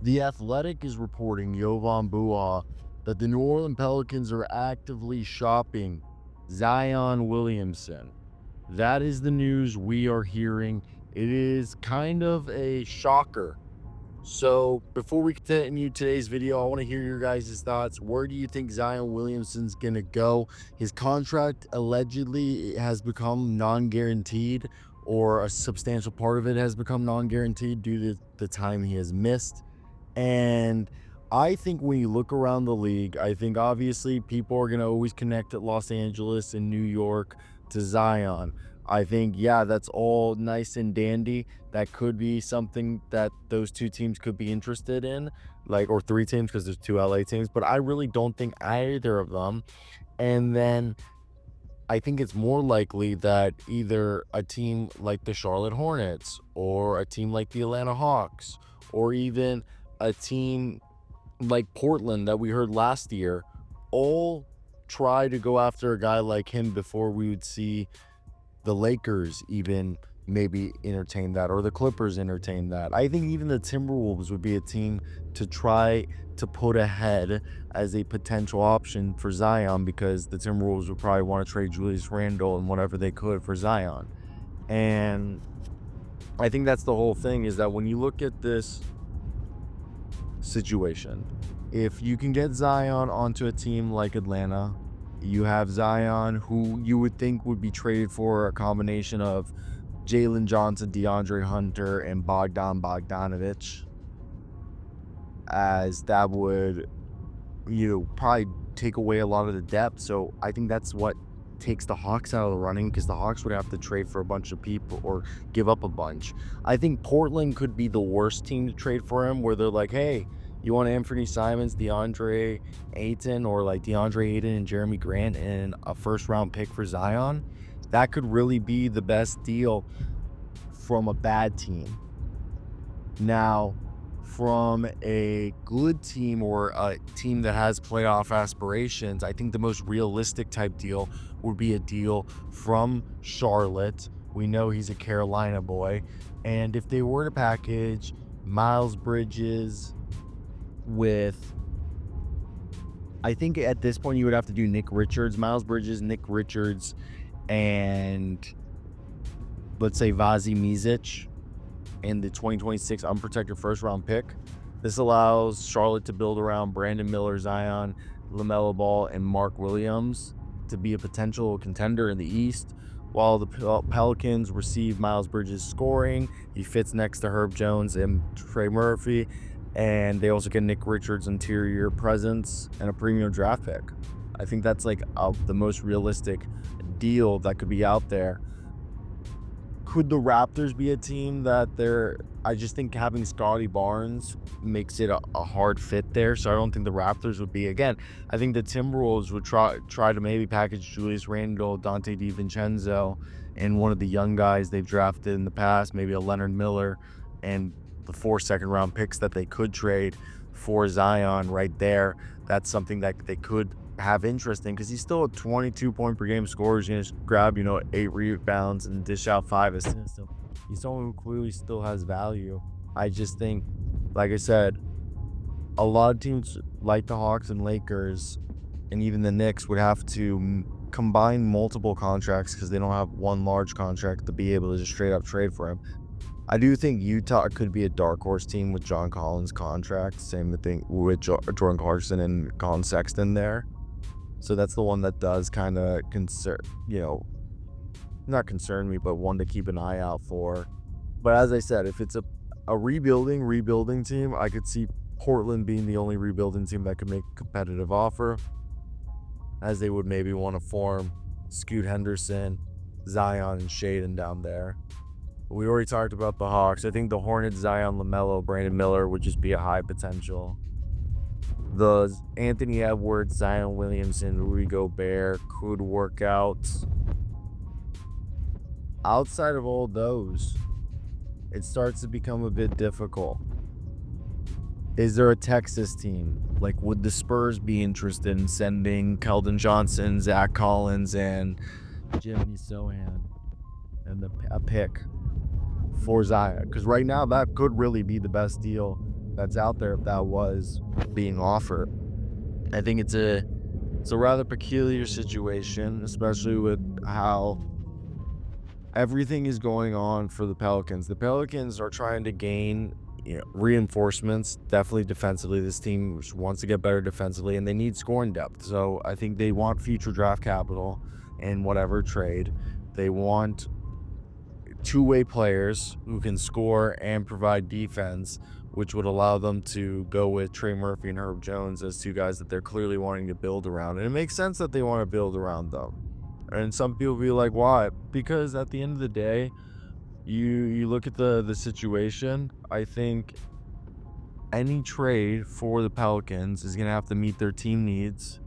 The Athletic is reporting, Jovan Buha, that the New Orleans Pelicans are actively shopping Zion Williamson. That is the news we are hearing. It is kind of a shocker. So before we continue today's video, I want to hear your guys' thoughts. Where do you think Zion Williamson's going to go? His contract allegedly has become non-guaranteed, or a substantial part of it has become non-guaranteed due to the time he has missed. And I think when you look around the league, I think obviously people are going to always connect at Los Angeles and New York to Zion. I think, yeah, that's all nice and dandy. That could be something that those two teams could be interested in, like, or three teams, because there's two LA teams, but I really don't think either of them. And then I think it's more likely that either a team like the Charlotte Hornets or a team like the Atlanta Hawks or even a team like Portland that we heard last year all try to go after a guy like him before we would see the Lakers even maybe entertain that, or the Clippers entertain that. I think even the Timberwolves would be a team to try to put ahead as a potential option for Zion, because the Timberwolves would probably want to trade Julius Randle and whatever they could for Zion. And I think that's the whole thing, is that when you look at this situation, if you can get Zion onto a team like Atlanta, you have Zion, who you would think would be traded for a combination of Jalen Johnson, DeAndre Hunter, and Bogdanovic, as that would, probably take away a lot of the depth. So I think that's what takes the Hawks out of the running, because the Hawks would have to trade for a bunch of people or give up a bunch. I think Portland could be the worst team to trade for him, where they're like, hey, you want Anfernee Simons, DeAndre Ayton, or like DeAndre Ayton and Jeremy Grant and a first-round pick for Zion? That could really be the best deal from a bad team. Now, from a good team or a team that has playoff aspirations, I think the most realistic type deal would be a deal from Charlotte. We know he's a Carolina boy. And if they were to package Miles Bridges with, I think at this point you would have to do Nick Richards, Miles Bridges, Nick Richards, and let's say Vazi Mizic in the 2026 unprotected first-round pick. This allows Charlotte to build around Brandon Miller, Zion, LaMelo Ball, and Mark Williams to be a potential contender in the East, while the Pelicans receive Miles Bridges scoring. He fits next to Herb Jones and Trey Murphy, and they also get Nick Richards' interior presence and a premium draft pick. I think that's like the most realistic deal that could be out there. Could the Raptors be a team that I just think having Scotty Barnes makes it a hard fit there, so I don't think the Raptors would be. Again, I think the Timberwolves would try to maybe package Julius Randle, Dante DiVincenzo, and one of the young guys they've drafted in the past, maybe a Leonard Miller, and the 4 second-round picks that they could trade for Zion right there. That's something that they could have interest in, because he's still a 22-point-per-game scorer. He's going to grab, 8 rebounds and dish out 5 assists. So he's someone who clearly still has value. I just think, like I said, a lot of teams like the Hawks and Lakers and even the Knicks would have to combine multiple contracts, because they don't have one large contract to be able to just straight up trade for him. I do think Utah could be a dark horse team with John Collins' contract. Same thing with Jordan Clarkson and Colin Sexton there. So that's the one that does kind of not concern me, but one to keep an eye out for. But as I said, if it's a rebuilding team, I could see Portland being the only rebuilding team that could make a competitive offer, as they would maybe want to form Scoot Henderson, Zion, and Shaden down there. We already talked about the Hawks. I think the Hornets, Zion, LaMelo, Brandon Miller would just be a high potential. The Anthony Edwards, Zion Williamson, Rudy Gobert could work out. Outside of all those, it starts to become a bit difficult. Is there a Texas team? Like, would the Spurs be interested in sending Keldon Johnson, Zach Collins, and Jimmy Sohan and a pick for Zion? Because right now that could really be the best deal that's out there if that was being offered. I think it's a rather peculiar situation, especially with how everything is going on for the Pelicans. The Pelicans are trying to gain, reinforcements, definitely defensively. This team wants to get better defensively, and they need scoring depth. So I think they want future draft capital in whatever trade. They want two-way players who can score and provide defense, which would allow them to go with Trey Murphy and Herb Jones as two guys that they're clearly wanting to build around. And it makes sense that they want to build around them. And some people be like, why? Because at the end of the day, you look at the situation. I think any trade for the Pelicans is going to have to meet their team needs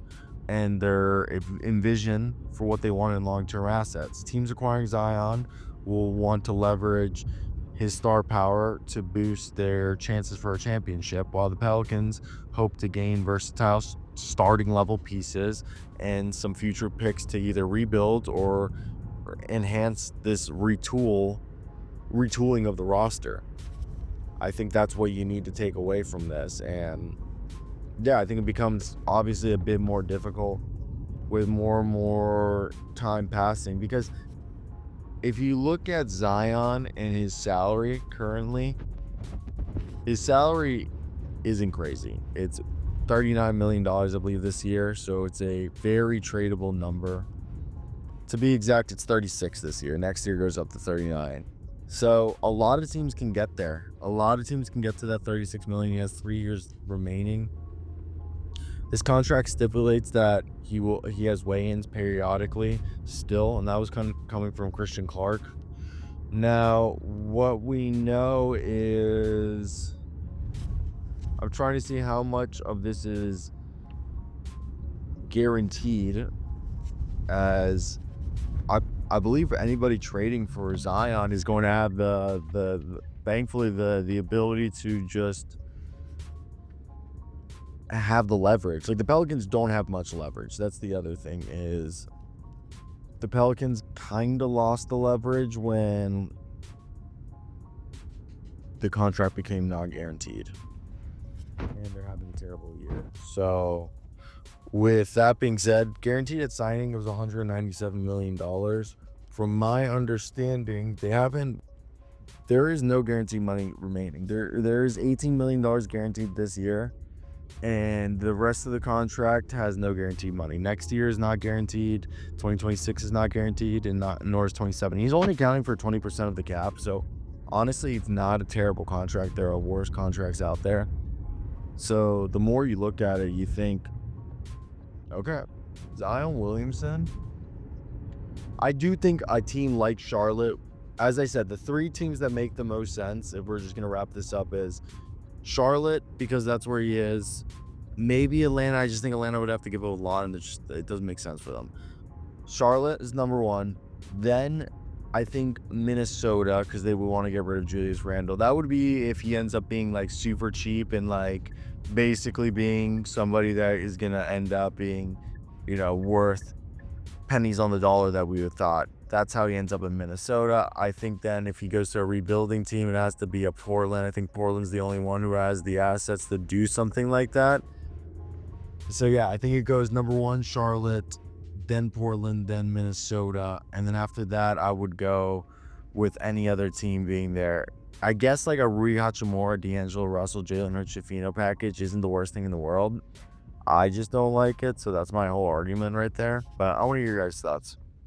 and their envision for what they want in long-term assets. Teams acquiring Zion will want to leverage his star power to boost their chances for a championship, while the Pelicans hope to gain versatile starting level pieces and some future picks to either rebuild or enhance this retooling of the roster. I think that's what you need to take away from this. And yeah, I think it becomes obviously a bit more difficult with more and more time passing, because if you look at Zion and his salary currently, his salary isn't crazy. It's $39 million, I believe, this year. So it's a very tradable number. To be exact, it's 36 this year. Next year goes up to 39. So a lot of teams can get there. A lot of teams can get to that 36 million. He has 3 years remaining. This contract stipulates that he has weigh-ins periodically still, and that was coming from Christian Clark. Now, what we know is, I'm trying to see how much of this is guaranteed, as I believe anybody trading for Zion is going to have thankfully the ability to just have the leverage. Like, the Pelicans don't have much leverage. That's the other thing, is the Pelicans kind of lost the leverage when the contract became non-guaranteed, and they're having a terrible year. So with that being said, guaranteed at signing was $197 million. From my understanding, there is no guaranteed money remaining. There is $18 million guaranteed this year, and the rest of the contract has no guaranteed money. Next year is not guaranteed. 2026 is not guaranteed, and nor is 27. He's only accounting for 20% of the cap. So honestly, it's not a terrible contract. There are worse contracts out there. So the more you look at it, you think, okay, Zion Williamson. I do think a team like Charlotte, as I said, the three teams that make the most sense, if we're just going to wrap this up, is Charlotte, because that's where he is. Maybe Atlanta. I just think Atlanta would have to give a lot, and it doesn't make sense for them. Charlotte is number one. Then I think Minnesota, because they would want to get rid of Julius Randle. That would be if he ends up being like super cheap and like basically being somebody that is going to end up being, worth pennies on the dollar that we would thought. That's how he ends up in Minnesota. I think then if he goes to a rebuilding team, it has to be a Portland. I think Portland's the only one who has the assets to do something like that. So yeah, I think it goes number one, Charlotte, then Portland, then Minnesota. And then after that, I would go with any other team being there. I guess like a Rui Hachimura, D'Angelo Russell, Jalen Hurts-Shafino package isn't the worst thing in the world. I just don't like it. So that's my whole argument right there. But I want to hear your guys' thoughts.